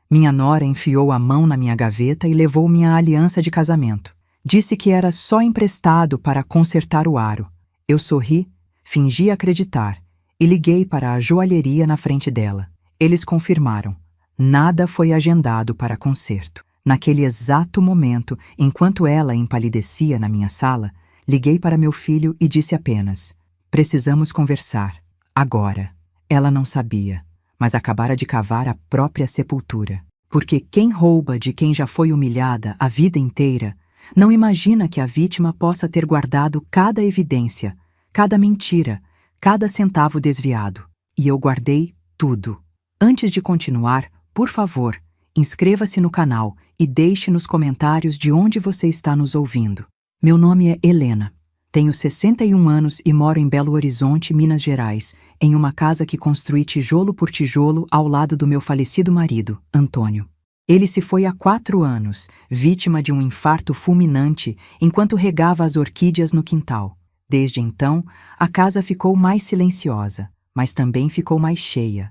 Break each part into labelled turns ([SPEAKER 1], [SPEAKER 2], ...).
[SPEAKER 1] Minha nora enfiou a mão na minha gaveta e levou minha aliança de casamento. Disse que era só emprestado para consertar o aro. Eu sorri, fingi acreditar e liguei para a joalheria na frente dela. Eles confirmaram. Nada foi agendado para conserto. Naquele exato momento, enquanto ela empalidecia na minha sala, liguei para meu filho e disse apenas: precisamos conversar. Agora. Ela não sabia, mas acabara de cavar a própria sepultura. Porque quem rouba de quem já foi humilhada a vida inteira, não imagina que a vítima possa ter guardado cada evidência, cada mentira, cada centavo desviado. E eu guardei tudo. Antes de continuar, por favor, inscreva-se no canal e deixe nos comentários de onde você está nos ouvindo. Meu nome é Helena. Tenho 61 anos e moro em Belo Horizonte, Minas Gerais, em uma casa que construí tijolo por tijolo ao lado do meu falecido marido, Antônio. Ele se foi há 4 anos, vítima de um infarto fulminante enquanto regava as orquídeas no quintal. Desde então, a casa ficou mais silenciosa, mas também ficou mais cheia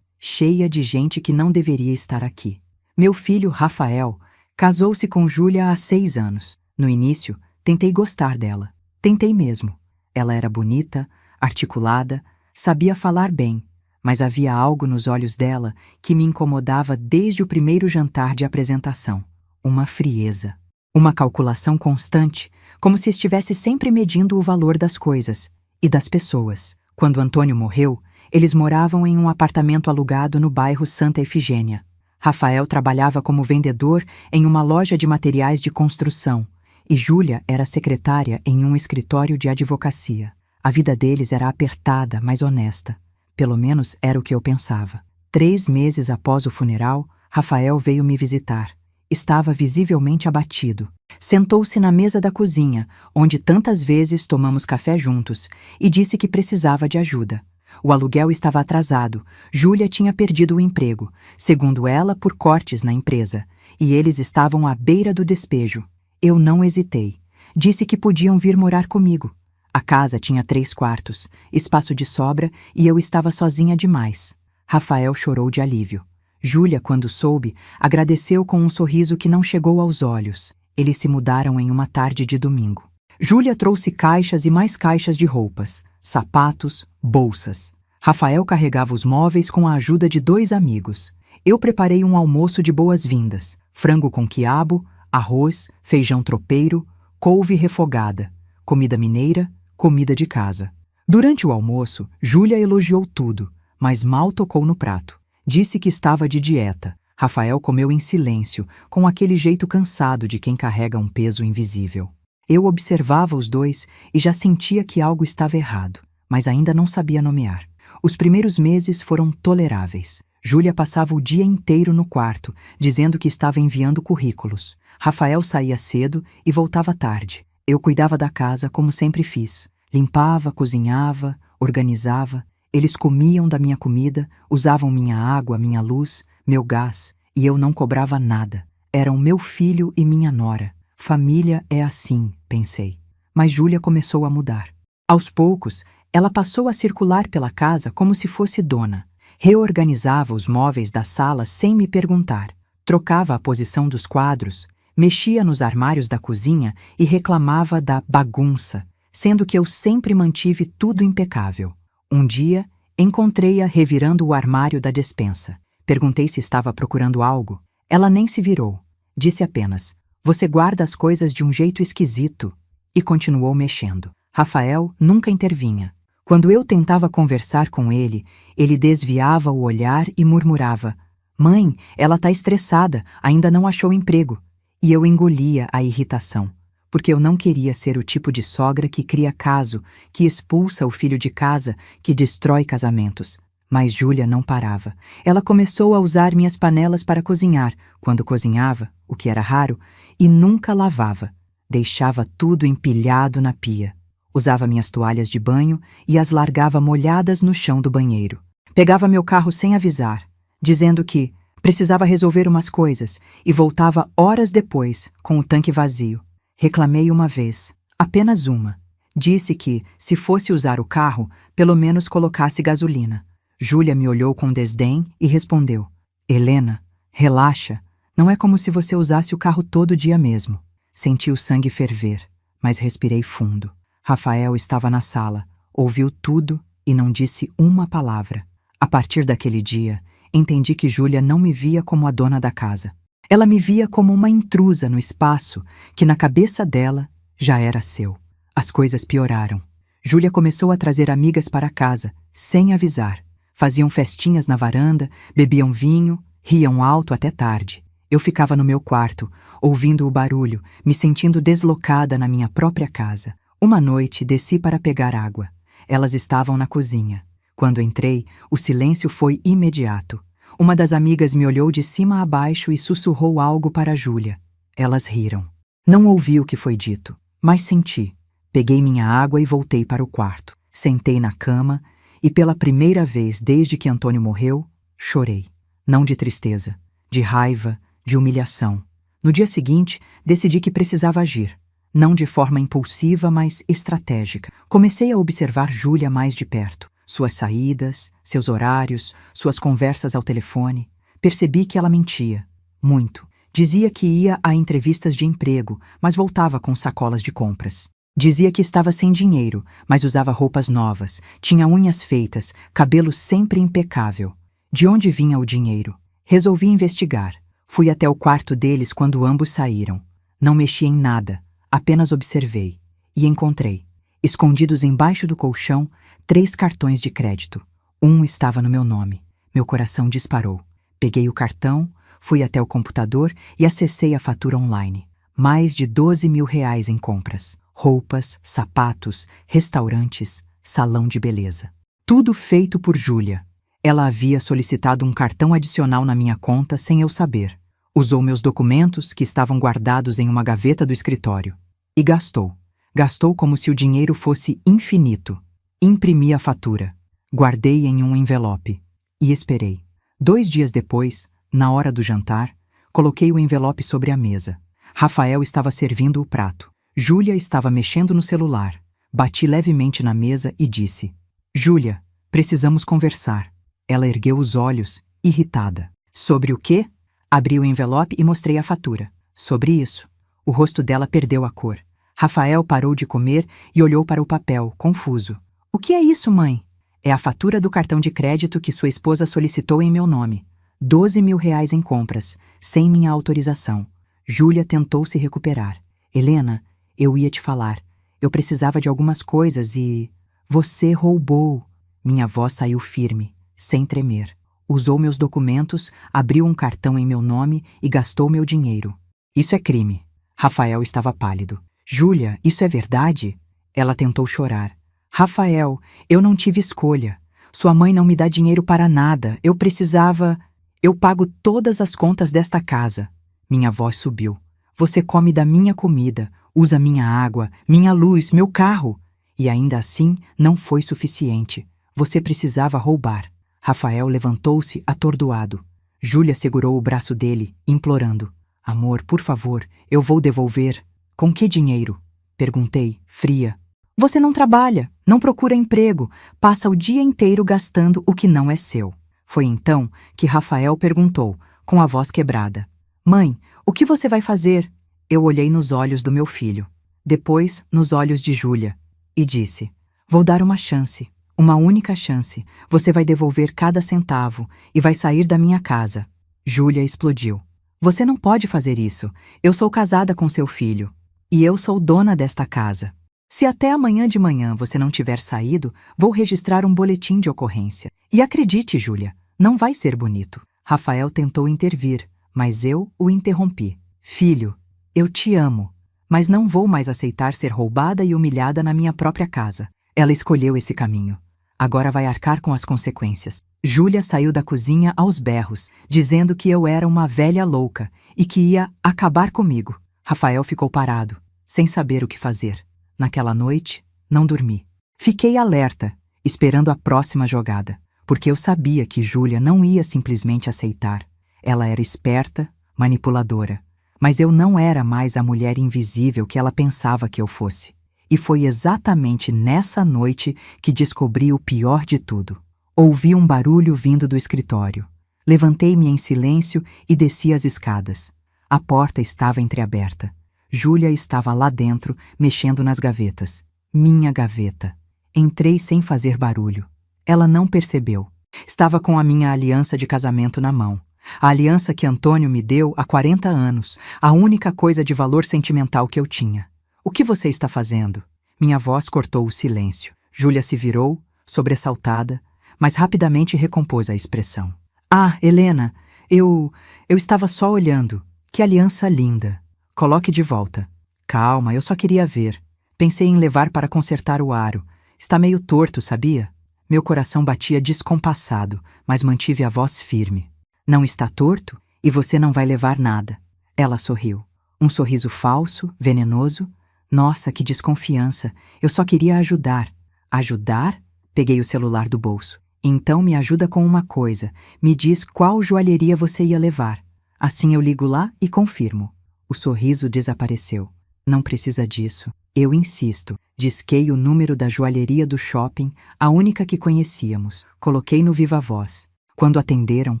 [SPEAKER 1] de gente que não deveria estar aqui. Meu filho, Rafael, casou-se com Júlia há 6 anos. No início, tentei gostar dela. Tentei mesmo. Ela era bonita, articulada, sabia falar bem, mas havia algo nos olhos dela que me incomodava desde o primeiro jantar de apresentação. Uma frieza. Uma calculação constante, como se estivesse sempre medindo o valor das coisas e das pessoas. Quando Antônio morreu, eles moravam em um apartamento alugado no bairro Santa Efigênia. Rafael trabalhava como vendedor em uma loja de materiais de construção e Júlia era secretária em um escritório de advocacia. A vida deles era apertada, mas honesta. Pelo menos era o que eu pensava. 3 meses após o funeral, Rafael veio me visitar. Estava visivelmente abatido. Sentou-se na mesa da cozinha, onde tantas vezes tomamos café juntos, e disse que precisava de ajuda. O aluguel estava atrasado. Júlia tinha perdido o emprego, segundo ela, por cortes na empresa, e eles estavam à beira do despejo. Eu não hesitei. Disse que podiam vir morar comigo. A casa tinha 3 quartos, espaço de sobra e eu estava sozinha demais. Rafael chorou de alívio. Júlia, quando soube, agradeceu com um sorriso que não chegou aos olhos. Eles se mudaram em uma tarde de domingo. Júlia trouxe caixas e mais caixas de roupas, sapatos, bolsas. Rafael carregava os móveis com a ajuda de 2 amigos. Eu preparei um almoço de boas-vindas, frango com quiabo, arroz, feijão tropeiro, couve refogada, comida mineira, comida de casa. Durante o almoço, Júlia elogiou tudo, mas mal tocou no prato. Disse que estava de dieta. Rafael comeu em silêncio, com aquele jeito cansado de quem carrega um peso invisível. Eu observava os dois e já sentia que algo estava errado, mas ainda não sabia nomear. Os primeiros meses foram toleráveis. Júlia passava o dia inteiro no quarto, dizendo que estava enviando currículos. Rafael saía cedo e voltava tarde. Eu cuidava da casa como sempre fiz. Limpava, cozinhava, organizava. Eles comiam da minha comida, usavam minha água, minha luz, meu gás, e eu não cobrava nada. Eram meu filho e minha nora. Família é assim, pensei. Mas Júlia começou a mudar. Aos poucos, ela passou a circular pela casa como se fosse dona. Reorganizava os móveis da sala sem me perguntar. Trocava a posição dos quadros, mexia nos armários da cozinha e reclamava da bagunça, sendo que eu sempre mantive tudo impecável. Um dia, encontrei-a revirando o armário da despensa. Perguntei se estava procurando algo. Ela nem se virou. Disse apenas: "Você guarda as coisas de um jeito esquisito." E continuou mexendo. Rafael nunca intervinha. Quando eu tentava conversar com ele, ele desviava o olhar e murmurava: "Mãe, ela tá estressada, ainda não achou emprego." E eu engolia a irritação, porque eu não queria ser o tipo de sogra que cria caso, que expulsa o filho de casa, que destrói casamentos. Mas Júlia não parava. Ela começou a usar minhas panelas para cozinhar, quando cozinhava, o que era raro, e nunca lavava. Deixava tudo empilhado na pia. Usava minhas toalhas de banho e as largava molhadas no chão do banheiro. Pegava meu carro sem avisar, dizendo que precisava resolver umas coisas e voltava horas depois, com o tanque vazio. Reclamei uma vez, apenas uma. Disse que, se fosse usar o carro, pelo menos colocasse gasolina. Júlia me olhou com desdém e respondeu: "Helena, Relaxa, não é como se você usasse o carro todo dia mesmo. Senti o sangue ferver, mas respirei fundo. Rafael estava na sala, ouviu tudo e não disse uma palavra. A partir daquele dia, entendi que Júlia não me via como a dona da casa. Ela me via como uma intrusa no espaço que na cabeça dela já era seu. As coisas pioraram. Júlia começou a trazer amigas para casa, sem avisar. Faziam festinhas na varanda, bebiam vinho, riam alto até tarde. Eu ficava no meu quarto, ouvindo o barulho, me sentindo deslocada na minha própria casa. Uma noite desci para pegar água. Elas estavam na cozinha. Quando entrei, o silêncio foi imediato. Uma das amigas me olhou de cima a baixo e sussurrou algo para Júlia. Elas riram. Não ouvi o que foi dito, mas senti. Peguei minha água e voltei para o quarto. Sentei na cama e, pela primeira vez desde que Antônio morreu, chorei. Não de tristeza, de raiva, de humilhação. No dia seguinte, decidi que precisava agir. Não de forma impulsiva, mas estratégica. Comecei a observar Júlia mais de perto. Suas saídas, seus horários, suas conversas ao telefone. Percebi que ela mentia. Muito. Dizia que ia a entrevistas de emprego, mas voltava com sacolas de compras. Dizia que estava sem dinheiro, mas usava roupas novas, tinha unhas feitas, cabelo sempre impecável. De onde vinha o dinheiro? Resolvi investigar. Fui até o quarto deles quando ambos saíram. Não mexi em nada, apenas observei. E encontrei, escondidos embaixo do colchão, 3 cartões de crédito. Um estava no meu nome. Meu coração disparou. Peguei o cartão, fui até o computador e acessei a fatura online. Mais de R$ 12.000 em compras. Roupas, sapatos, restaurantes, salão de beleza. Tudo feito por Júlia. Ela havia solicitado um cartão adicional na minha conta sem eu saber. Usou meus documentos, que estavam guardados em uma gaveta do escritório. E gastou. Gastou como se o dinheiro fosse infinito. Imprimi a fatura. Guardei em um envelope. E esperei. 2 dias depois, na hora do jantar, coloquei o envelope sobre a mesa. Rafael estava servindo o prato. Júlia estava mexendo no celular. Bati levemente na mesa e disse: Júlia, precisamos conversar. Ela ergueu os olhos, irritada. Sobre o quê? Abri o envelope e mostrei a fatura. Sobre isso. O rosto dela perdeu a cor. Rafael parou de comer e olhou para o papel, confuso. O que é isso, mãe? É a fatura do cartão de crédito que sua esposa solicitou em meu nome. R$ 12.000 em compras, sem minha autorização. Júlia tentou se recuperar. Helena, eu ia te falar. Eu precisava de algumas coisas e... Você roubou. Minha voz saiu firme, sem tremer. Usou meus documentos, abriu um cartão em meu nome e gastou meu dinheiro. Isso é crime. Rafael estava pálido. Júlia, isso é verdade? Ela tentou chorar. Rafael, eu não tive escolha. Sua mãe não me dá dinheiro para nada. Eu precisava... Eu pago todas as contas desta casa. Minha voz subiu. Você come da minha comida, usa minha água, minha luz, meu carro. E ainda assim não foi suficiente. Você precisava roubar. Rafael levantou-se atordoado. Júlia segurou o braço dele, implorando. Amor, por favor, eu vou devolver. Com que dinheiro? Perguntei, fria. Você não trabalha, não procura emprego, passa o dia inteiro gastando o que não é seu. Foi então que Rafael perguntou, com a voz quebrada. Mãe, o que você vai fazer? Eu olhei nos olhos do meu filho, depois nos olhos de Júlia, e disse, vou dar uma chance, uma única chance. Você vai devolver cada centavo e vai sair da minha casa. Júlia explodiu. Você não pode fazer isso. Eu sou casada com seu filho. E eu sou dona desta casa. Se até amanhã de manhã você não tiver saído, vou registrar um boletim de ocorrência. E acredite, Júlia, não vai ser bonito. Rafael tentou intervir, mas eu o interrompi. Filho, eu te amo, mas não vou mais aceitar ser roubada e humilhada na minha própria casa. Ela escolheu esse caminho. Agora vai arcar com as consequências. Júlia saiu da cozinha aos berros, dizendo que eu era uma velha louca e que ia acabar comigo. Rafael ficou parado, sem saber o que fazer. Naquela noite, não dormi. Fiquei alerta, esperando a próxima jogada, porque eu sabia que Júlia não ia simplesmente aceitar. Ela era esperta, manipuladora, mas eu não era mais a mulher invisível que ela pensava que eu fosse. E foi exatamente nessa noite que descobri o pior de tudo. Ouvi um barulho vindo do escritório. Levantei-me em silêncio e desci as escadas. A porta estava entreaberta. Júlia estava lá dentro, mexendo nas gavetas. Minha gaveta. Entrei sem fazer barulho. Ela não percebeu. Estava com a minha aliança de casamento na mão. A aliança que Antônio me deu há 40 anos, a única coisa de valor sentimental que eu tinha. O que você está fazendo? Minha voz cortou o silêncio. Júlia se virou, sobressaltada, mas rapidamente recompôs a expressão. Ah, Helena, eu estava só olhando. Que aliança linda. Coloque de volta. Calma, eu só queria ver. Pensei em levar para consertar o aro. Está meio torto, sabia? Meu coração batia descompassado, mas mantive a voz firme. Não está torto e você não vai levar nada. Ela sorriu. Um sorriso falso, venenoso. Nossa, que desconfiança. Eu só queria ajudar. Ajudar? Peguei o celular do bolso. Então me ajuda com uma coisa. Me diz qual joalheria você ia levar. Assim eu ligo lá e confirmo. O sorriso desapareceu. Não precisa disso. Eu insisto. Disquei o número da joalheria do shopping, a única que conhecíamos. Coloquei no viva voz. Quando atenderam,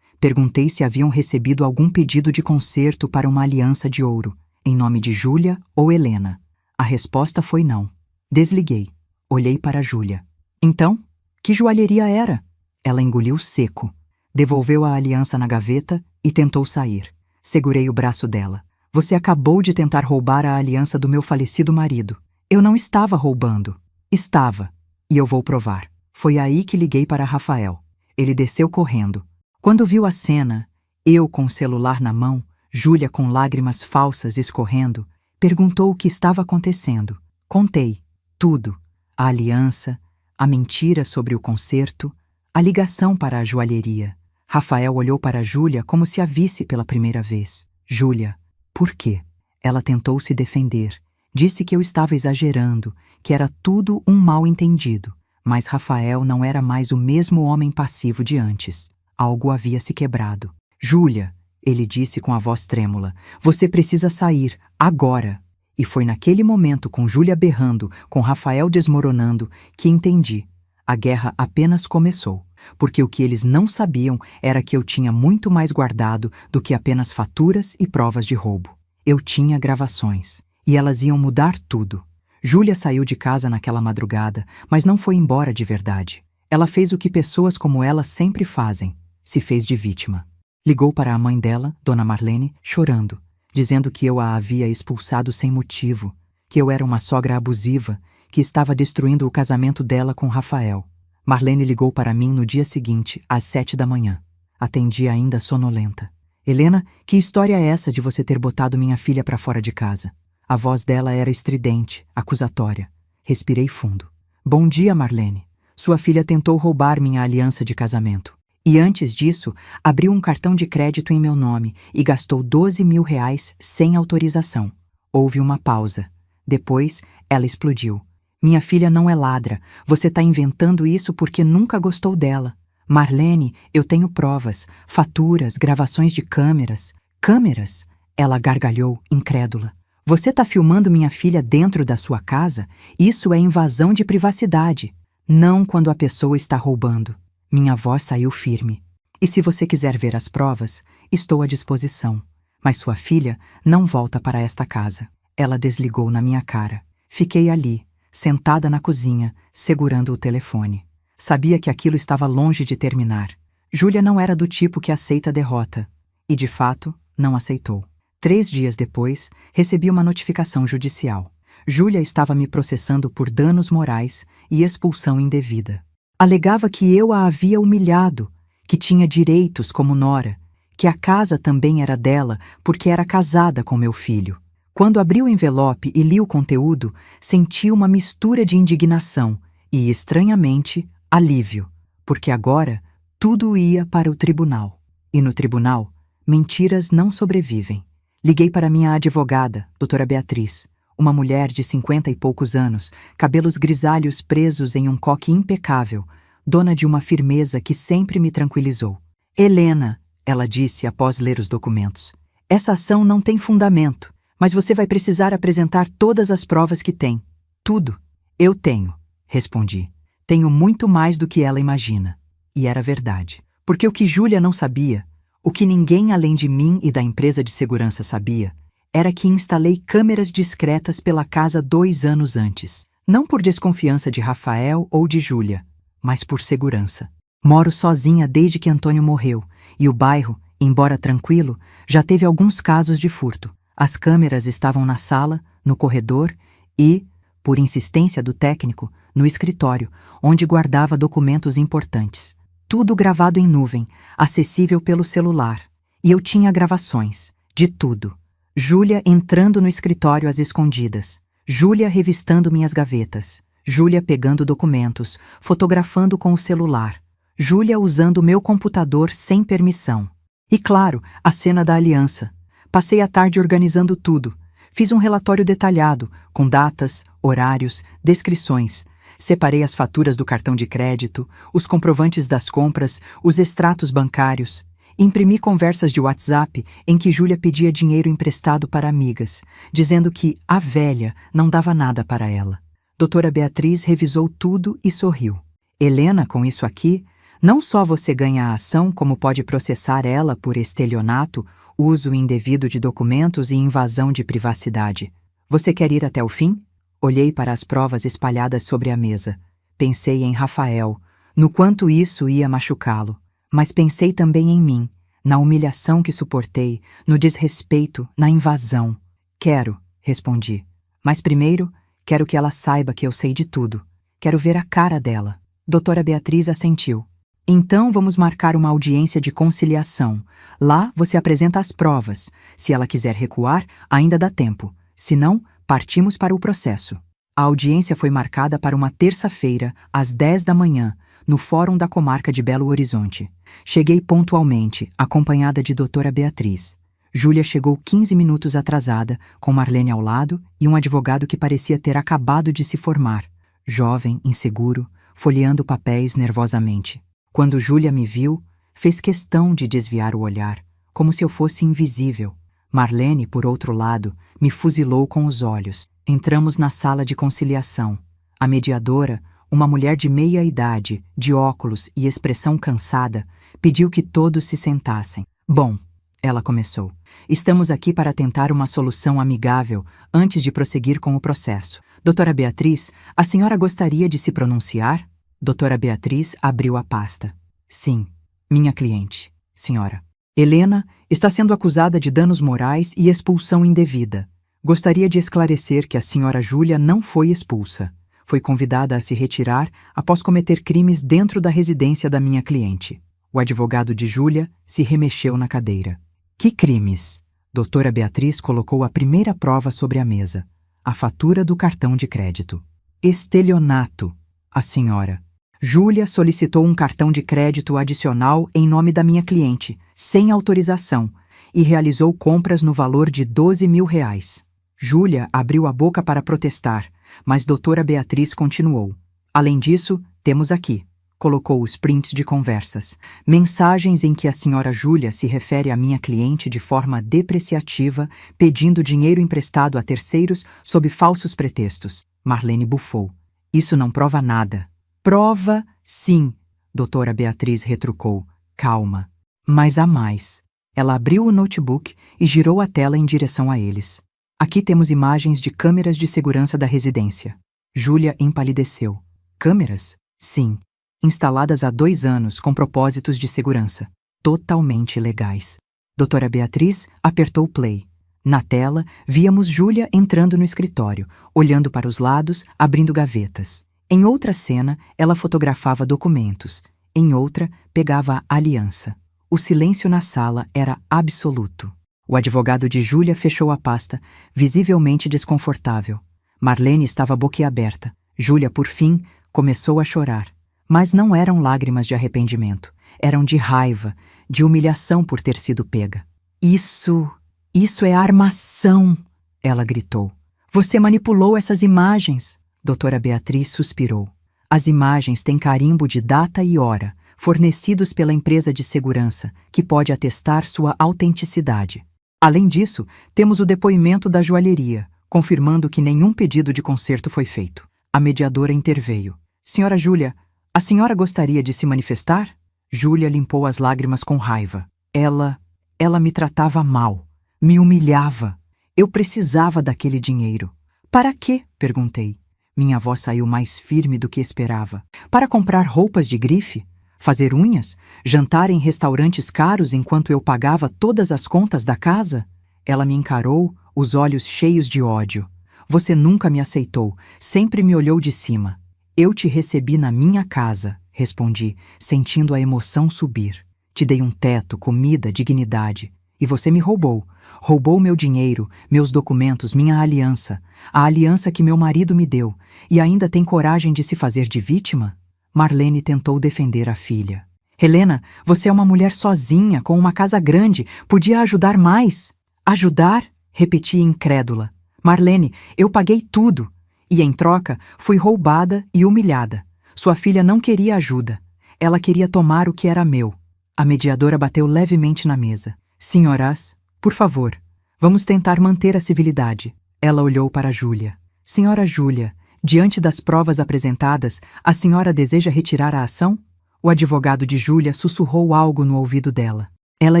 [SPEAKER 1] perguntei se haviam recebido algum pedido de conserto para uma aliança de ouro, em nome de Júlia ou Helena. A resposta foi não. Desliguei. Olhei para Júlia. Então, que joalheria era? Ela engoliu seco. Devolveu a aliança na gaveta e tentou sair. Segurei o braço dela. Você acabou de tentar roubar a aliança do meu falecido marido. Eu não estava roubando. Estava. E eu vou provar. Foi aí que liguei para Rafael. Ele desceu correndo. Quando viu a cena, eu com o celular na mão, Júlia com lágrimas falsas escorrendo, perguntou o que estava acontecendo. Contei. Tudo. A aliança, a mentira sobre o concerto, a ligação para a joalheria. Rafael olhou para Júlia como se a visse pela primeira vez. Júlia, por quê? Ela tentou se defender. Disse que eu estava exagerando, que era tudo um mal-entendido. Mas Rafael não era mais o mesmo homem passivo de antes. Algo havia se quebrado. Júlia, ele disse com a voz trêmula, você precisa sair, agora. E foi naquele momento, com Júlia berrando, com Rafael desmoronando, que entendi. A guerra apenas começou, porque o que eles não sabiam era que eu tinha muito mais guardado do que apenas faturas e provas de roubo. Eu tinha gravações. E elas iam mudar tudo. Júlia saiu de casa naquela madrugada, mas não foi embora de verdade. Ela fez o que pessoas como ela sempre fazem. Se fez de vítima. Ligou para a mãe dela, Dona Marlene, chorando, dizendo que eu a havia expulsado sem motivo, que eu era uma sogra abusiva, que estava destruindo o casamento dela com Rafael. Marlene ligou para mim no dia seguinte, às 7 da manhã. Atendi ainda sonolenta. Helena, que história é essa de você ter botado minha filha para fora de casa? A voz dela era estridente, acusatória. Respirei fundo. Bom dia, Marlene. Sua filha tentou roubar minha aliança de casamento. E antes disso, abriu um cartão de crédito em meu nome e gastou 12 mil reais sem autorização. Houve uma pausa. Depois, ela explodiu. Minha filha não é ladra. Você está inventando isso porque nunca gostou dela. Marlene, eu tenho provas, faturas, gravações de câmeras. Câmeras? Ela gargalhou, incrédula. Você está filmando minha filha dentro da sua casa? Isso é invasão de privacidade. Não quando a pessoa está roubando. Minha voz saiu firme. E se você quiser ver as provas, estou à disposição. Mas sua filha não volta para esta casa. Ela desligou na minha cara. Fiquei ali, sentada na cozinha, segurando o telefone. Sabia que aquilo estava longe de terminar. Júlia não era do tipo que aceita a derrota. E, de fato, não aceitou. 3 dias depois, recebi uma notificação judicial. Júlia estava me processando por danos morais e expulsão indevida. Alegava que eu a havia humilhado, que tinha direitos como nora, que a casa também era dela porque era casada com meu filho. Quando abri o envelope e li o conteúdo, senti uma mistura de indignação e, estranhamente, alívio, porque agora tudo ia para o tribunal. E no tribunal, mentiras não sobrevivem. Liguei para minha advogada, doutora Beatriz, uma mulher de 50 e poucos anos, cabelos grisalhos presos em um coque impecável, dona de uma firmeza que sempre me tranquilizou. Helena, ela disse após ler os documentos, essa ação não tem fundamento, mas você vai precisar apresentar todas as provas que tem. Tudo. Eu tenho, respondi. Tenho muito mais do que ela imagina. E era verdade. Porque o que Júlia não sabia, o que ninguém além de mim e da empresa de segurança sabia, era que instalei câmeras discretas pela casa 2 anos antes. Não por desconfiança de Rafael ou de Júlia, mas por segurança. Moro sozinha desde que Antônio morreu, e o bairro, embora tranquilo, já teve alguns casos de furto. As câmeras estavam na sala, no corredor e, por insistência do técnico, no escritório, onde guardava documentos importantes. Tudo gravado em nuvem, acessível pelo celular. E eu tinha gravações, de tudo. Júlia entrando no escritório às escondidas. Júlia revistando minhas gavetas. Júlia pegando documentos, fotografando com o celular. Júlia usando meu computador sem permissão. E claro, a cena da aliança. Passei a tarde organizando tudo. Fiz um relatório detalhado, com datas, horários, descrições. Separei as faturas do cartão de crédito, os comprovantes das compras, os extratos bancários. Imprimi conversas de WhatsApp em que Júlia pedia dinheiro emprestado para amigas, dizendo que a velha não dava nada para ela. Doutora Beatriz revisou tudo e sorriu. Helena, com isso aqui, não só você ganha a ação, como pode processar ela por estelionato, uso indevido de documentos e invasão de privacidade. Você quer ir até o fim? Olhei para as provas espalhadas sobre a mesa. Pensei em Rafael, no quanto isso ia machucá-lo. Mas pensei também em mim, na humilhação que suportei, no desrespeito, na invasão. Quero, respondi. Mas primeiro, quero que ela saiba que eu sei de tudo. Quero ver a cara dela. Doutora Beatriz assentiu. Então vamos marcar uma audiência de conciliação. Lá você apresenta as provas. Se ela quiser recuar, ainda dá tempo. Se não, partimos para o processo. A audiência foi marcada para uma terça-feira, às 10 da manhã, no Fórum da Comarca de Belo Horizonte. Cheguei pontualmente, acompanhada de doutora Beatriz. Júlia chegou 15 minutos atrasada, com Marlene ao lado e um advogado que parecia ter acabado de se formar. Jovem, inseguro, folheando papéis nervosamente. Quando Júlia me viu, fez questão de desviar o olhar, como se eu fosse invisível. Marlene, por outro lado, me fuzilou com os olhos. Entramos na sala de conciliação. A mediadora, uma mulher de meia idade, de óculos e expressão cansada, pediu que todos se sentassem. Bom, ela começou. Estamos aqui para tentar uma solução amigável antes de prosseguir com o processo. Doutora Beatriz, a senhora gostaria de se pronunciar? Doutora Beatriz abriu a pasta. Sim, minha cliente, senhora. Helena está sendo acusada de danos morais e expulsão indevida. Gostaria de esclarecer que a senhora Júlia não foi expulsa. Foi convidada a se retirar após cometer crimes dentro da residência da minha cliente. O advogado de Júlia se remexeu na cadeira. Que crimes? Doutora Beatriz colocou a primeira prova sobre a mesa. A fatura do cartão de crédito. Estelionato, a senhora. Júlia solicitou um cartão de crédito adicional em nome da minha cliente, sem autorização, e realizou compras no valor de R$12.000. Júlia abriu a boca para protestar, mas doutora Beatriz continuou. Além disso, temos aqui. Colocou os prints de conversas. Mensagens em que a senhora Júlia se refere à minha cliente de forma depreciativa, pedindo dinheiro emprestado a terceiros sob falsos pretextos. Marlene bufou. Isso não prova nada. Prova, sim, doutora Beatriz retrucou. Calma. Mas há mais. Ela abriu o notebook e girou a tela em direção a eles. Aqui temos imagens de câmeras de segurança da residência. Júlia empalideceu. Câmeras? Sim. Instaladas há 2 anos com propósitos de segurança. Totalmente legais. Doutora Beatriz apertou play. Na tela, víamos Júlia entrando no escritório, olhando para os lados, abrindo gavetas. Em outra cena, ela fotografava documentos. Em outra, pegava a aliança. O silêncio na sala era absoluto. O advogado de Júlia fechou a pasta, visivelmente desconfortável. Marlene estava boquiaberta. Júlia, por fim, começou a chorar. Mas não eram lágrimas de arrependimento. Eram de raiva, de humilhação por ter sido pega. Isso é armação! Ela gritou. Você manipulou essas imagens! Doutora Beatriz suspirou. As imagens têm carimbo de data e hora, fornecidos pela empresa de segurança, que pode atestar sua autenticidade. Além disso, temos o depoimento da joalheria, confirmando que nenhum pedido de conserto foi feito. A mediadora interveio. Senhora Júlia, a senhora gostaria de se manifestar? Júlia limpou as lágrimas com raiva. Ela me tratava mal, me humilhava. Eu precisava daquele dinheiro. Para quê? Perguntei. Minha voz saiu mais firme do que esperava. Para comprar roupas de grife? Fazer unhas? Jantar em restaurantes caros enquanto eu pagava todas as contas da casa? Ela me encarou, os olhos cheios de ódio. Você nunca me aceitou, sempre me olhou de cima. Eu te recebi na minha casa, respondi, sentindo a emoção subir. Te dei um teto, comida, dignidade. E você me roubou. Roubou meu dinheiro, meus documentos, minha aliança. A aliança que meu marido me deu. E ainda tem coragem de se fazer de vítima? Marlene tentou defender a filha. Helena, você é uma mulher sozinha, com uma casa grande. Podia ajudar mais. Ajudar? Repeti incrédula. Marlene, eu paguei tudo. E em troca, fui roubada e humilhada. Sua filha não queria ajuda. Ela queria tomar o que era meu. A mediadora bateu levemente na mesa. Senhoras, por favor, vamos tentar manter a civilidade. Ela olhou para Júlia. Senhora Júlia, diante das provas apresentadas, a senhora deseja retirar a ação? O advogado de Júlia sussurrou algo no ouvido dela. Ela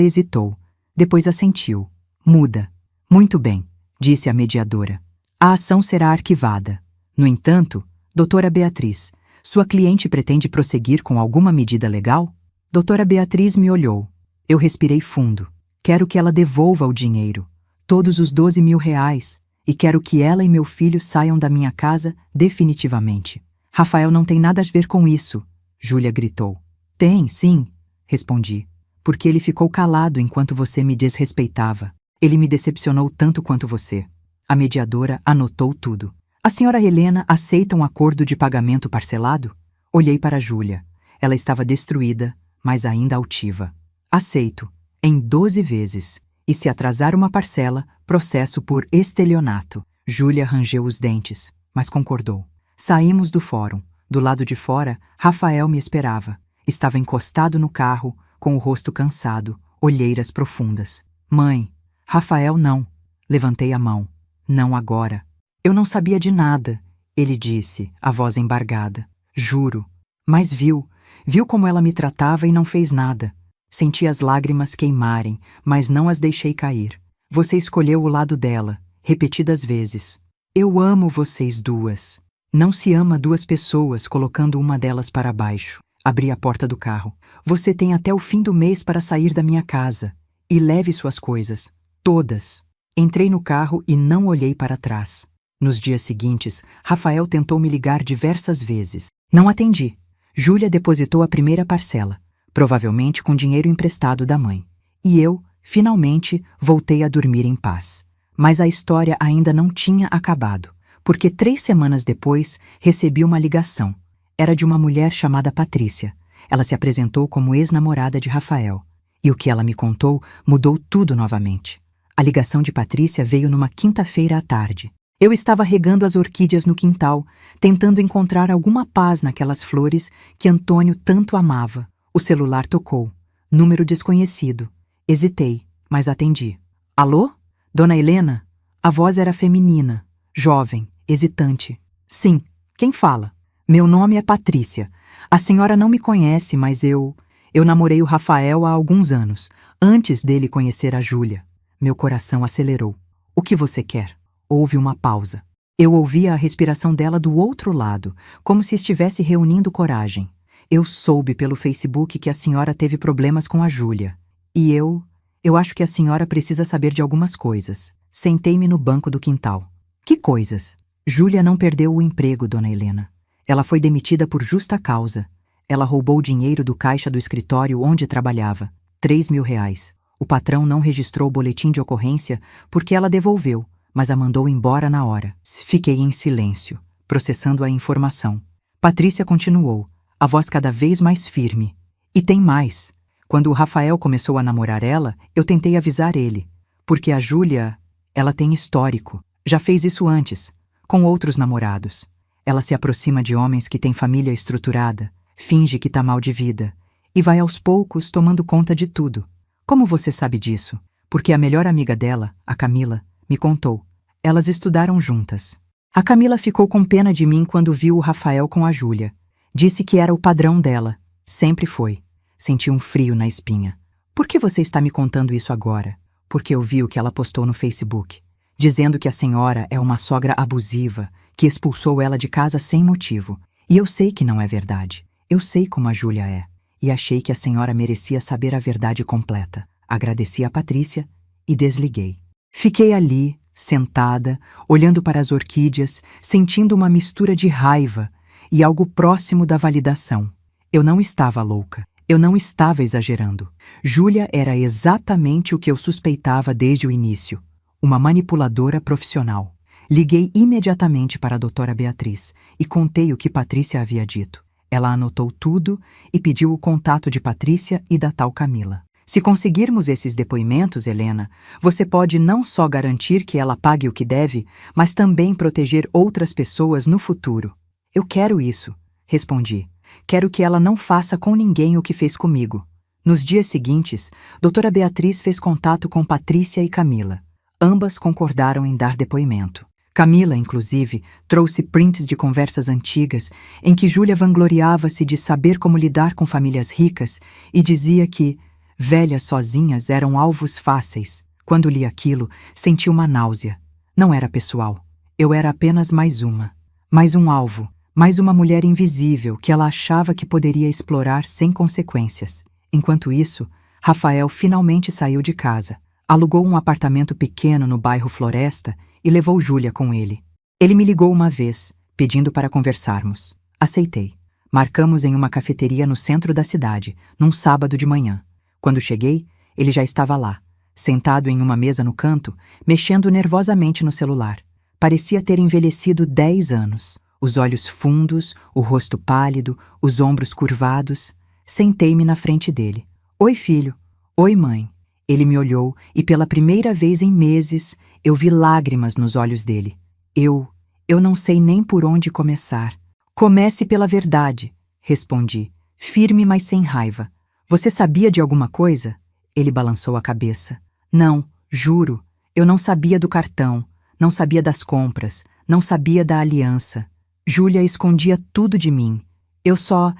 [SPEAKER 1] hesitou. Depois assentiu. Muda. Muito bem, disse a mediadora. A ação será arquivada. No entanto, doutora Beatriz, sua cliente pretende prosseguir com alguma medida legal? Doutora Beatriz me olhou. Eu respirei fundo. Quero que ela devolva o dinheiro, todos os 12.000 reais, e quero que ela e meu filho saiam da minha casa definitivamente. Rafael não tem nada a ver com isso, Júlia gritou. Tem, sim, respondi, porque ele ficou calado enquanto você me desrespeitava. Ele me decepcionou tanto quanto você. A mediadora anotou tudo. A senhora Helena aceita um acordo de pagamento parcelado? Olhei para Júlia. Ela estava destruída, mas ainda altiva. Aceito. Em 12 vezes. E se atrasar uma parcela, processo por estelionato. Júlia rangeu os dentes, mas concordou. Saímos do fórum. Do lado de fora, Rafael me esperava. Estava encostado no carro, com o rosto cansado, olheiras profundas. Mãe, Rafael não. Levantei a mão. Não agora. Eu não sabia de nada, ele disse, a voz embargada. Juro. Mas viu como ela me tratava e não fez nada. Senti as lágrimas queimarem, mas não as deixei cair. Você escolheu o lado dela, repetidas vezes. Eu amo vocês duas. Não se ama duas pessoas colocando uma delas para baixo. Abri a porta do carro. Você tem até o fim do mês para sair da minha casa. E leve suas coisas. Todas. Entrei no carro e não olhei para trás. Nos dias seguintes, Rafael tentou me ligar diversas vezes. Não atendi. Júlia depositou a primeira parcela, provavelmente com dinheiro emprestado da mãe. E eu, finalmente, voltei a dormir em paz. Mas a história ainda não tinha acabado, porque 3 semanas depois recebi uma ligação. Era de uma mulher chamada Patrícia. Ela se apresentou como ex-namorada de Rafael. E o que ela me contou mudou tudo novamente. A ligação de Patrícia veio numa quinta-feira à tarde. Eu estava regando as orquídeas no quintal, tentando encontrar alguma paz naquelas flores que Antônio tanto amava. O celular tocou. Número desconhecido. Hesitei, mas atendi. Alô? Dona Helena? A voz era feminina, jovem, hesitante. Sim, quem fala? Meu nome é Patrícia. A senhora não me conhece, mas eu namorei o Rafael há alguns anos, antes dele conhecer a Júlia. Meu coração acelerou. O que você quer? Houve uma pausa. Eu ouvia a respiração dela do outro lado, como se estivesse reunindo coragem. Eu soube pelo Facebook que a senhora teve problemas com a Júlia. E eu acho que a senhora precisa saber de algumas coisas. Sentei-me no banco do quintal. Que coisas? Júlia não perdeu o emprego, dona Helena. Ela foi demitida por justa causa. Ela roubou dinheiro do caixa do escritório onde trabalhava. 3.000 reais. O patrão não registrou o boletim de ocorrência porque ela devolveu, mas a mandou embora na hora. Fiquei em silêncio, processando a informação. Patrícia continuou, a voz cada vez mais firme. E tem mais. Quando o Rafael começou a namorar ela, eu tentei avisar ele. Porque a Júlia, ela tem histórico. Já fez isso antes, com outros namorados. Ela se aproxima de homens que têm família estruturada, finge que tá mal de vida, e vai aos poucos tomando conta de tudo. Como você sabe disso? Porque a melhor amiga dela, a Camila, me contou. Elas estudaram juntas. A Camila ficou com pena de mim quando viu o Rafael com a Júlia. Disse que era o padrão dela. Sempre foi. Senti um frio na espinha. Por que você está me contando isso agora? Porque eu vi o que ela postou no Facebook, dizendo que a senhora é uma sogra abusiva, que expulsou ela de casa sem motivo. E eu sei que não é verdade. Eu sei como a Júlia é. E achei que a senhora merecia saber a verdade completa. Agradeci a Patrícia e desliguei. Fiquei ali, sentada, olhando para as orquídeas, sentindo uma mistura de raiva e algo próximo da validação. Eu não estava louca. Eu não estava exagerando. Júlia era exatamente o que eu suspeitava desde o início. Uma manipuladora profissional. Liguei imediatamente para a doutora Beatriz e contei o que Patrícia havia dito. Ela anotou tudo e pediu o contato de Patrícia e da tal Camila. Se conseguirmos esses depoimentos, Helena, você pode não só garantir que ela pague o que deve, mas também proteger outras pessoas no futuro. Eu quero isso, respondi. Quero que ela não faça com ninguém o que fez comigo. Nos dias seguintes, doutora Beatriz fez contato com Patrícia e Camila. Ambas concordaram em dar depoimento. Camila, inclusive, trouxe prints de conversas antigas em que Júlia vangloriava-se de saber como lidar com famílias ricas e dizia que velhas sozinhas eram alvos fáceis. Quando li aquilo, senti uma náusea. Não era pessoal. Eu era apenas mais uma. Mais um alvo. Mais uma mulher invisível que ela achava que poderia explorar sem consequências. Enquanto isso, Rafael finalmente saiu de casa. Alugou um apartamento pequeno no bairro Floresta e levou Júlia com ele. Ele me ligou uma vez, pedindo para conversarmos. Aceitei. Marcamos em uma cafeteria no centro da cidade, num sábado de manhã. Quando cheguei, ele já estava lá, sentado em uma mesa no canto, mexendo nervosamente no celular. Parecia ter envelhecido 10 anos. Os olhos fundos, o rosto pálido, os ombros curvados. Sentei-me na frente dele. Oi, filho. Oi, mãe. Ele me olhou e pela primeira vez em meses eu vi lágrimas nos olhos dele. Eu não sei nem por onde começar. Comece pela verdade, respondi, firme mas sem raiva. Você sabia de alguma coisa? Ele balançou a cabeça. Não, juro. Eu não sabia do cartão, não sabia das compras, não sabia da aliança. Júlia escondia tudo de mim. Eu só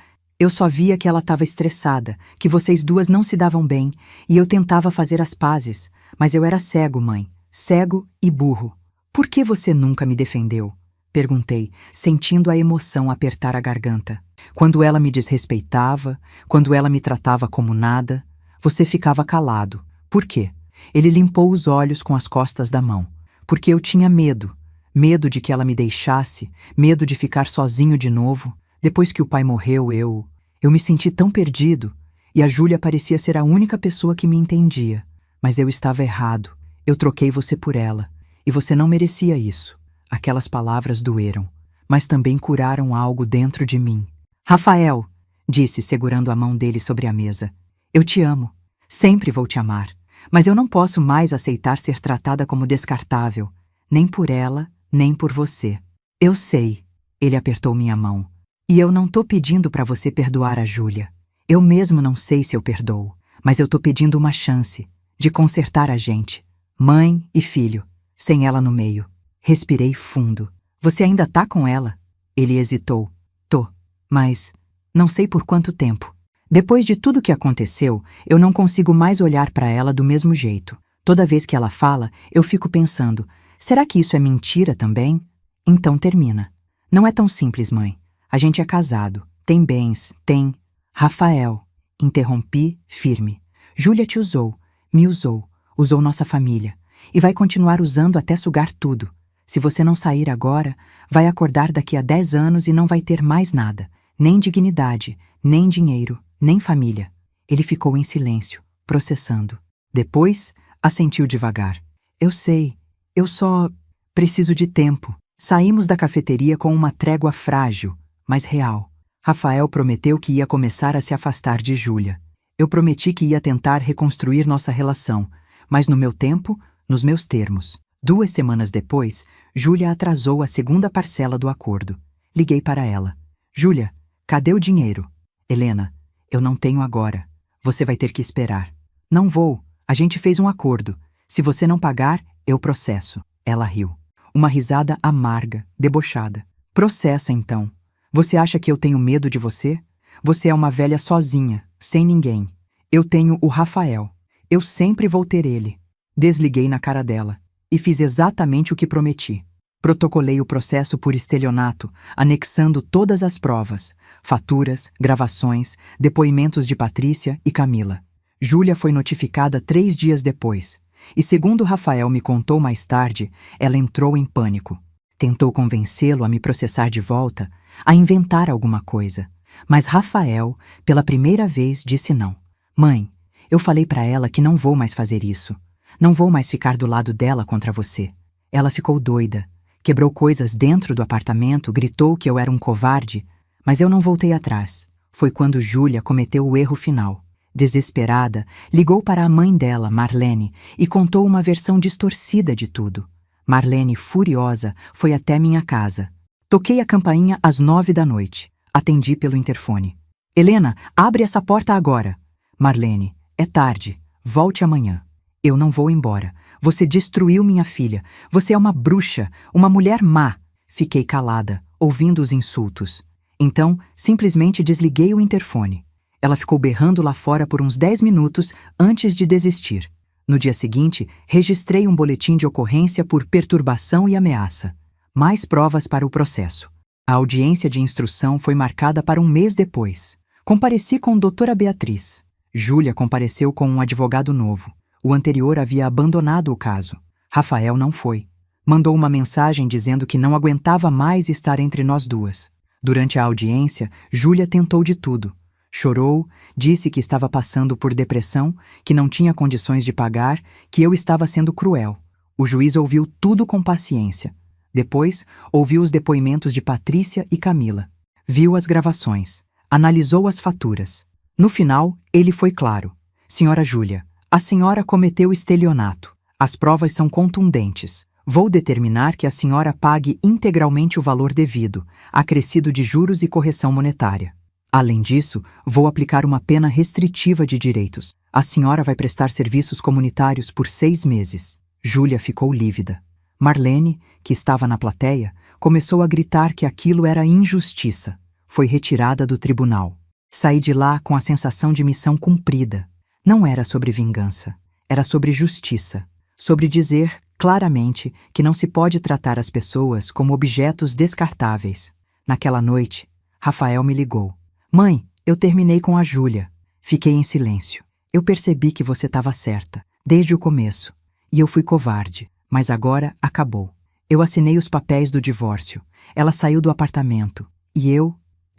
[SPEAKER 1] via que ela estava estressada, que vocês duas não se davam bem, e eu tentava fazer as pazes, mas eu era cego, mãe. Cego e burro. Por que você nunca me defendeu? Perguntei, sentindo a emoção apertar a garganta. Quando ela me desrespeitava, quando ela me tratava como nada, você ficava calado. Por quê? Ele limpou os olhos com as costas da mão. Porque eu tinha medo. Medo de que ela me deixasse, medo de ficar sozinho de novo. Depois que o pai morreu, eu me senti tão perdido. E a Júlia parecia ser a única pessoa que me entendia. Mas eu estava errado. Eu troquei você por ela. E você não merecia isso. Aquelas palavras doeram, mas também curaram algo dentro de mim. Rafael, disse, segurando a mão dele sobre a mesa. Eu te amo. Sempre vou te amar. Mas eu não posso mais aceitar ser tratada como descartável. Nem por ela, nem por você. Eu sei. Ele apertou minha mão. E eu não tô pedindo para você perdoar a Júlia. Eu mesmo não sei se eu perdoo. Mas eu tô pedindo uma chance de consertar a gente. Mãe e filho. Sem ela no meio. Respirei fundo. Você ainda tá com ela? Ele hesitou. Tô. Mas não sei por quanto tempo. Depois de tudo que aconteceu, eu não consigo mais olhar para ela do mesmo jeito. Toda vez que ela fala, eu fico pensando, será que isso é mentira também? Então termina. Não é tão simples, mãe. A gente é casado, tem bens, tem... Rafael. Interrompi, firme. Júlia te usou, me usou, usou nossa família. E vai continuar usando até sugar tudo. Se você não sair agora, vai acordar daqui a 10 anos e não vai ter mais nada. Nem dignidade, nem dinheiro, nem família. Ele ficou em silêncio, processando. Depois, assentiu devagar. Eu sei, eu só preciso de tempo. Saímos da cafeteria com uma trégua frágil, mas real. Rafael prometeu que ia começar a se afastar de Júlia. Eu prometi que ia tentar reconstruir nossa relação, mas no meu tempo, nos meus termos. 2 semanas depois, Júlia atrasou a segunda parcela do acordo. Liguei para ela. Júlia, cadê o dinheiro? Helena, eu não tenho agora. Você vai ter que esperar. Não vou. A gente fez um acordo. Se você não pagar, eu processo. Ela riu. Uma risada amarga, debochada. Processa então. Você acha que eu tenho medo de você? Você é uma velha sozinha, sem ninguém. Eu tenho o Rafael. Eu sempre vou ter ele. Desliguei na cara dela e fiz exatamente o que prometi. Protocolei o processo por estelionato, anexando todas as provas, faturas, gravações, depoimentos de Patrícia e Camila. Júlia foi notificada 3 dias depois, e segundo Rafael me contou mais tarde, ela entrou em pânico. Tentou convencê-lo a me processar de volta, a inventar alguma coisa. Mas Rafael, pela primeira vez, disse não. Mãe, eu falei para ela que não vou mais fazer isso. Não vou mais ficar do lado dela contra você. Ela ficou doida. Quebrou coisas dentro do apartamento, gritou que eu era um covarde, mas eu não voltei atrás. Foi quando Júlia cometeu o erro final. Desesperada, ligou para a mãe dela, Marlene, e contou uma versão distorcida de tudo. Marlene, furiosa, foi até minha casa. Toquei a campainha às 9 da noite. Atendi pelo interfone. Helena, abre essa porta agora. Marlene, é tarde. Volte amanhã. Eu não vou embora. Você destruiu minha filha. Você é uma bruxa, uma mulher má. Fiquei calada, ouvindo os insultos. Então, simplesmente desliguei o interfone. Ela ficou berrando lá fora por uns 10 minutos antes de desistir. No dia seguinte, registrei um boletim de ocorrência por perturbação e ameaça. Mais provas para o processo. A audiência de instrução foi marcada para um mês depois. Compareci com doutora Beatriz. Júlia compareceu com um advogado novo. O anterior havia abandonado o caso. Rafael não foi. Mandou uma mensagem dizendo que não aguentava mais estar entre nós duas. Durante a audiência, Júlia tentou de tudo. Chorou, disse que estava passando por depressão, que não tinha condições de pagar, que eu estava sendo cruel. O juiz ouviu tudo com paciência. Depois, ouviu os depoimentos de Patrícia e Camila. Viu as gravações. Analisou as faturas. No final, ele foi claro. Senhora Júlia, a senhora cometeu estelionato. As provas são contundentes. Vou determinar que a senhora pague integralmente o valor devido, acrescido de juros e correção monetária. Além disso, vou aplicar uma pena restritiva de direitos. A senhora vai prestar serviços comunitários por 6 meses. Júlia ficou lívida. Marlene, que estava na plateia, começou a gritar que aquilo era injustiça. Foi retirada do tribunal. Saí de lá com a sensação de missão cumprida. Não era sobre vingança. Era sobre justiça. Sobre dizer claramente que não se pode tratar as pessoas como objetos descartáveis. Naquela noite, Rafael me ligou. Mãe, eu terminei com a Júlia. Fiquei em silêncio. Eu percebi que você estava certa, desde o começo. E eu fui covarde, mas agora acabou. Eu assinei os papéis do divórcio. Ela saiu do apartamento. E eu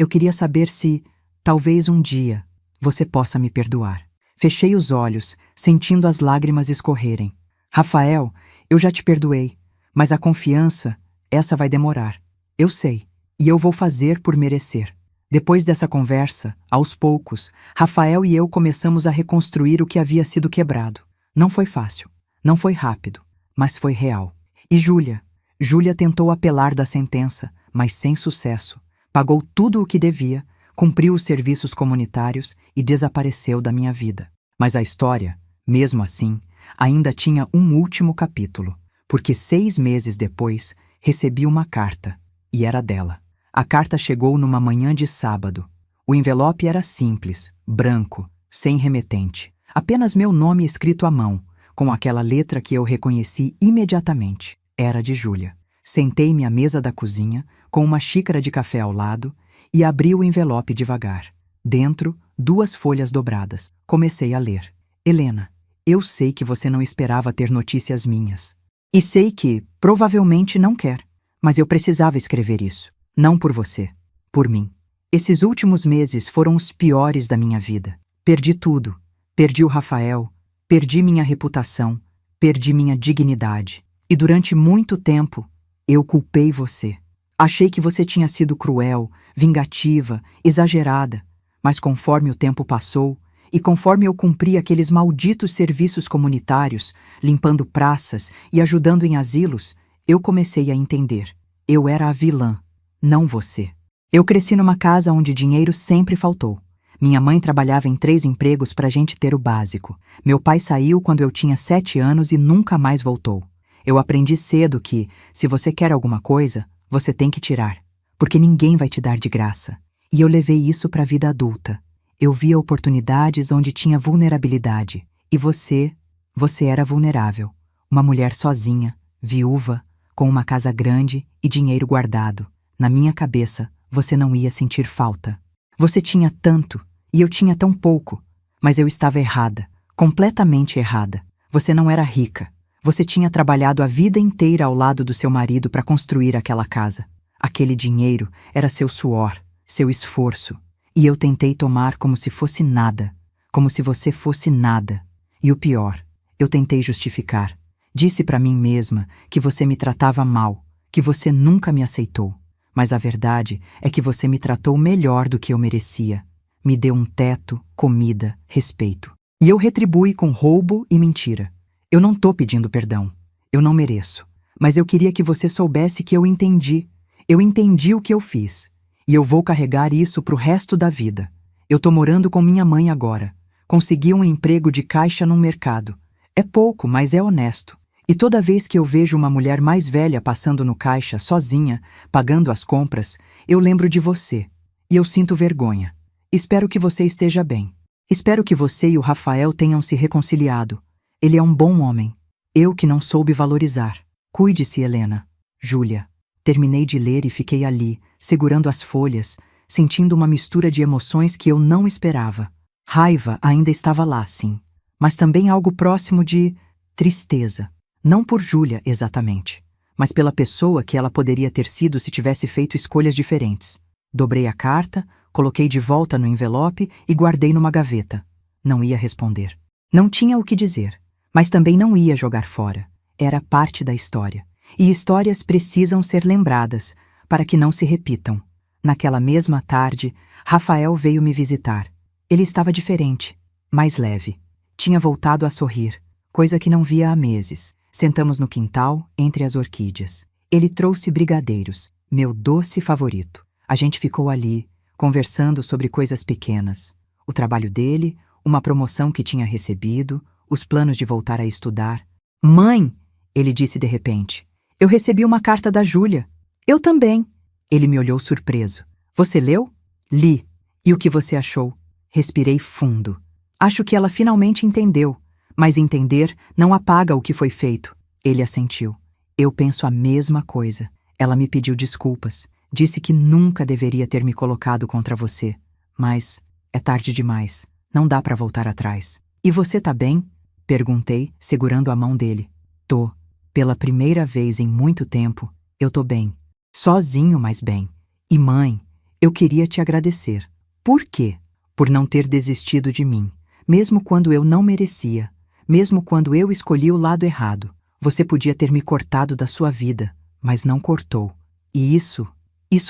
[SPEAKER 1] queria saber se, talvez um dia, você possa me perdoar. Fechei os olhos, sentindo as lágrimas escorrerem. Rafael, eu já te perdoei, mas a confiança, essa vai demorar. Eu sei, e eu vou fazer por merecer. Depois dessa conversa, aos poucos, Rafael e eu começamos a reconstruir o que havia sido quebrado. Não foi fácil, não foi rápido, mas foi real. E Júlia tentou apelar da sentença, mas sem sucesso. Pagou tudo o que devia, cumpriu os serviços comunitários e desapareceu da minha vida. Mas a história, mesmo assim, ainda tinha um último capítulo, porque 6 meses depois recebi uma carta, e era dela. A carta chegou numa manhã de sábado. O envelope era simples, branco, sem remetente. Apenas meu nome escrito à mão, com aquela letra que eu reconheci imediatamente. Era de Júlia. Sentei-me à mesa da cozinha, com uma xícara de café ao lado, e abri o envelope devagar. Dentro, 2 folhas dobradas. Comecei a ler. Helena, eu sei que você não esperava ter notícias minhas. E sei que, provavelmente, não quer. Mas eu precisava escrever isso. Não por você, por mim. Esses últimos meses foram os piores da minha vida. Perdi tudo. Perdi o Rafael, perdi minha reputação, perdi minha dignidade. E durante muito tempo, eu culpei você. Achei que você tinha sido cruel, vingativa, exagerada. Mas conforme o tempo passou, e conforme eu cumpri aqueles malditos serviços comunitários, limpando praças e ajudando em asilos, eu comecei a entender. Eu era a vilã. Não você. Eu cresci numa casa onde dinheiro sempre faltou. Minha mãe trabalhava em 3 empregos para a gente ter o básico. Meu pai saiu quando eu tinha 7 anos e nunca mais voltou. Eu aprendi cedo que, se você quer alguma coisa, você tem que tirar, porque ninguém vai te dar de graça. E eu levei isso para a vida adulta. Eu via oportunidades onde tinha vulnerabilidade. E você era vulnerável. Uma mulher sozinha, viúva, com uma casa grande e dinheiro guardado. Na minha cabeça, você não ia sentir falta. Você tinha tanto e eu tinha tão pouco. Mas eu estava errada, completamente errada. Você não era rica. Você tinha trabalhado a vida inteira ao lado do seu marido para construir aquela casa. Aquele dinheiro era seu suor, seu esforço. E eu tentei tomar como se fosse nada, como se você fosse nada. E o pior, eu tentei justificar. Disse para mim mesma que você me tratava mal, que você nunca me aceitou. Mas a verdade é que você me tratou melhor do que eu merecia. Me deu um teto, comida, respeito. E eu retribuí com roubo e mentira. Eu não tô pedindo perdão. Eu não mereço. Mas eu queria que você soubesse que eu entendi. Eu entendi o que eu fiz. E eu vou carregar isso pro resto da vida. Eu tô morando com minha mãe agora. Consegui um emprego de caixa num mercado. É pouco, mas é honesto. E toda vez que eu vejo uma mulher mais velha passando no caixa, sozinha, pagando as compras, eu lembro de você. E eu sinto vergonha. Espero que você esteja bem. Espero que você e o Rafael tenham se reconciliado. Ele é um bom homem. Eu que não soube valorizar. Cuide-se, Helena. Júlia. Terminei de ler e fiquei ali, segurando as folhas, sentindo uma mistura de emoções que eu não esperava. Raiva ainda estava lá, sim. Mas também algo próximo de tristeza. Não por Júlia, exatamente, mas pela pessoa que ela poderia ter sido se tivesse feito escolhas diferentes. Dobrei a carta, coloquei de volta no envelope e guardei numa gaveta. Não ia responder. Não tinha o que dizer, mas também não ia jogar fora. Era parte da história. E histórias precisam ser lembradas, para que não se repitam. Naquela mesma tarde, Rafael veio me visitar. Ele estava diferente, mais leve. Tinha voltado a sorrir, coisa que não via há meses. Sentamos no quintal, entre as orquídeas. Ele trouxe brigadeiros, meu doce favorito. A gente ficou ali, conversando sobre coisas pequenas. O trabalho dele, uma promoção que tinha recebido, os planos de voltar a estudar. Mãe, ele disse de repente, eu recebi uma carta da Júlia. Eu também. Ele me olhou surpreso. Você leu? Li. E o que você achou? Respirei fundo. Acho que ela finalmente entendeu. Mas entender não apaga o que foi feito. Ele assentiu. Eu penso a mesma coisa. Ela me pediu desculpas. Disse que nunca deveria ter me colocado contra você. Mas é tarde demais. Não dá para voltar atrás. E você tá bem? Perguntei, segurando a mão dele. Tô. Pela primeira vez em muito tempo, eu tô bem. Sozinho, mas bem. E mãe, eu queria te agradecer. Por quê? Por não ter desistido de mim, mesmo quando eu não merecia. Mesmo quando eu escolhi o lado errado, você podia ter me cortado da sua vida, mas não cortou. E isso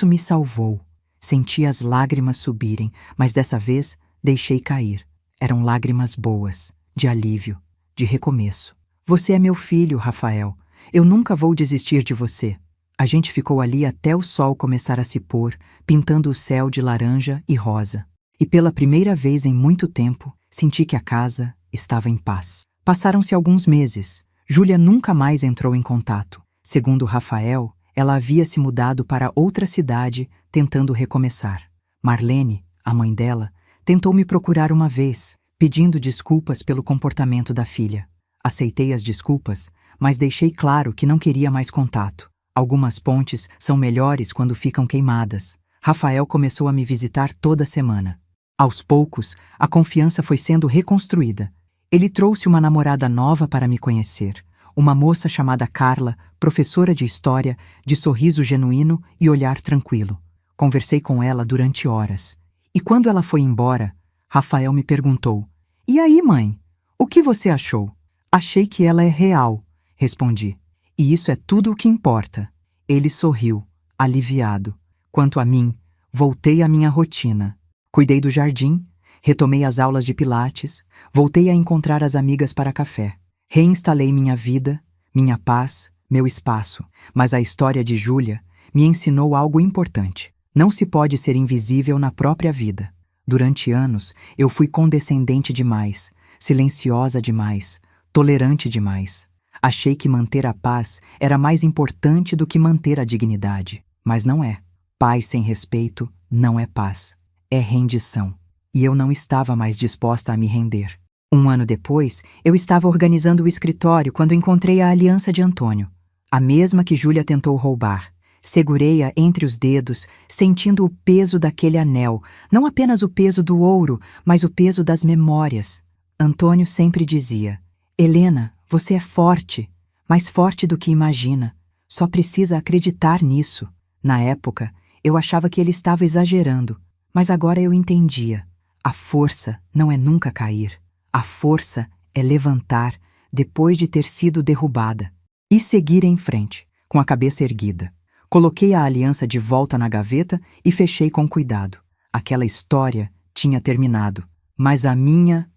[SPEAKER 1] me salvou. Senti as lágrimas subirem, mas dessa vez deixei cair. Eram lágrimas boas, de alívio, de recomeço. Você é meu filho, Rafael. Eu nunca vou desistir de você. A gente ficou ali até o sol começar a se pôr, pintando o céu de laranja e rosa. E pela primeira vez em muito tempo, senti que a casa estava em paz. Passaram-se alguns meses. Júlia nunca mais entrou em contato. Segundo Rafael, ela havia se mudado para outra cidade, tentando recomeçar. Marlene, a mãe dela, tentou me procurar uma vez, pedindo desculpas pelo comportamento da filha. Aceitei as desculpas, mas deixei claro que não queria mais contato. Algumas pontes são melhores quando ficam queimadas. Rafael começou a me visitar toda semana. Aos poucos, a confiança foi sendo reconstruída. Ele trouxe uma namorada nova para me conhecer, uma moça chamada Carla, professora de história, de sorriso genuíno e olhar tranquilo. Conversei com ela durante horas. E quando ela foi embora, Rafael me perguntou, e aí, mãe, o que você achou? Achei que ela é real, respondi. E isso é tudo o que importa. Ele sorriu, aliviado. Quanto a mim, voltei à minha rotina. Cuidei do jardim, retomei as aulas de pilates, voltei a encontrar as amigas para café. Reinstalei minha vida, minha paz, meu espaço. Mas a história de Júlia me ensinou algo importante. Não se pode ser invisível na própria vida. Durante anos, eu fui condescendente demais, silenciosa demais, tolerante demais. Achei que manter a paz era mais importante do que manter a dignidade. Mas não é. Paz sem respeito não é paz. É rendição. e eu não estava mais disposta a me render. Um ano depois, eu estava organizando o escritório quando encontrei a aliança de Antônio, a mesma que Júlia tentou roubar. Segurei-a entre os dedos, sentindo o peso daquele anel, não apenas o peso do ouro, mas o peso das memórias. Antônio sempre dizia: Helena, você é forte, mais forte do que imagina. Só precisa acreditar nisso. Na época, eu achava que ele estava exagerando, mas agora eu entendia. A força não é nunca cair. A força é levantar depois de ter sido derrubada e seguir em frente, com a cabeça erguida. Coloquei a aliança de volta na gaveta e fechei com cuidado. Aquela história tinha terminado, mas a minha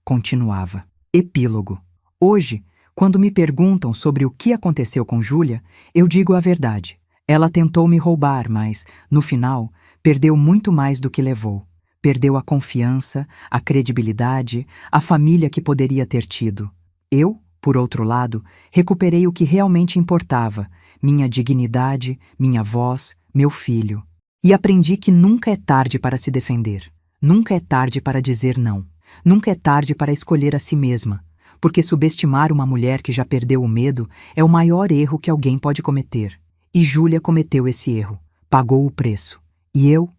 [SPEAKER 1] continuava. Epílogo. Hoje, quando me perguntam sobre o que aconteceu com Júlia, eu digo a verdade. Ela tentou me roubar, mas, no final, perdeu muito mais do que levou. Perdeu a confiança, a credibilidade, a família que poderia ter tido. Eu, por outro lado, recuperei o que realmente importava: minha dignidade, minha voz, meu filho. E aprendi que nunca é tarde para se defender. Nunca é tarde para dizer não. Nunca é tarde para escolher a si mesma. Porque subestimar uma mulher que já perdeu o medo é o maior erro que alguém pode cometer. E Júlia cometeu esse erro. Pagou o preço. E eu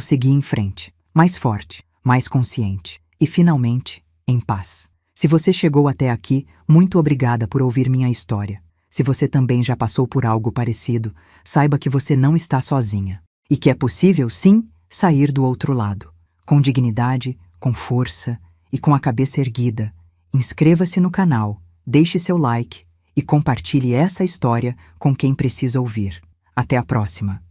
[SPEAKER 1] segui em frente. Mais forte, mais consciente e, finalmente, em paz. Se você chegou até aqui, muito obrigada por ouvir minha história. Se você também já passou por algo parecido, saiba que você não está sozinha. E que é possível, sim, sair do outro lado. Com dignidade, com força e com a cabeça erguida. Inscreva-se no canal, deixe seu like e compartilhe essa história com quem precisa ouvir. Até a próxima!